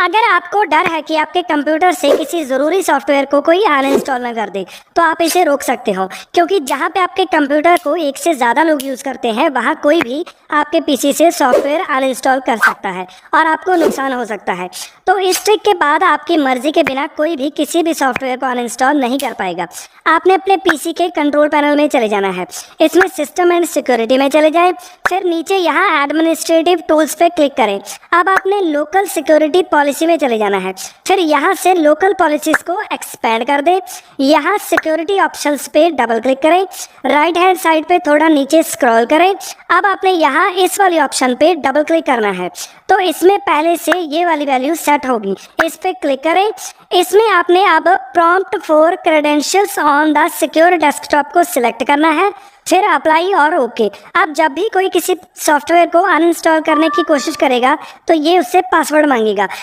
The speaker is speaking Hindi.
अगर आपको डर है कि आपके कंप्यूटर से किसी ज़रूरी सॉफ्टवेयर को कोई अनइंस्टॉल ना कर दे, तो आप इसे रोक सकते हो, क्योंकि जहां पे आपके कंप्यूटर को एक से ज़्यादा लोग यूज़ करते हैं वहां कोई भी आपके पीसी से सॉफ्टवेयर अनइंस्टॉल कर सकता है और आपको नुकसान हो सकता है। तो इस ट्रिक के बाद आपकी मर्जी के बिना कोई भी किसी भी सॉफ्टवेयर को अनइंस्टॉल नहीं कर पाएगा। आपने अपने पीसी के कंट्रोल पैनल में चले जाना है, इसमें सिस्टम एंड सिक्योरिटी में चले जाएं, फिर नीचे यहाँ एडमिनिस्ट्रेटिव टूल्स पे क्लिक करें। अब आपने लोकल सिक्योरिटी पॉलिसी में चले जाना है, फिर यहाँ से लोकल पॉलिसीज को एक्सपेंड कर दें। यहाँ सिक्योरिटी ऑप्शंस पे डबल क्लिक करें, राइट हैंड साइड पे थोड़ा नीचे स्क्रॉल करें। अब आपने यहाँ इस वाली ऑप्शन पे डबल क्लिक करना है, तो इसमें पहले से ये वाली वैल्यू सेट होगी, इस पे क्लिक करें। इसमें आपने अब prompt for credentials on the secure desktop को सिलेक्ट करना है, फिर अप्लाई और ओके। अब जब भी कोई किसी सॉफ्टवेयर को अनइंस्टॉल करने की कोशिश करेगा तो ये उससे पासवर्ड मांगेगा।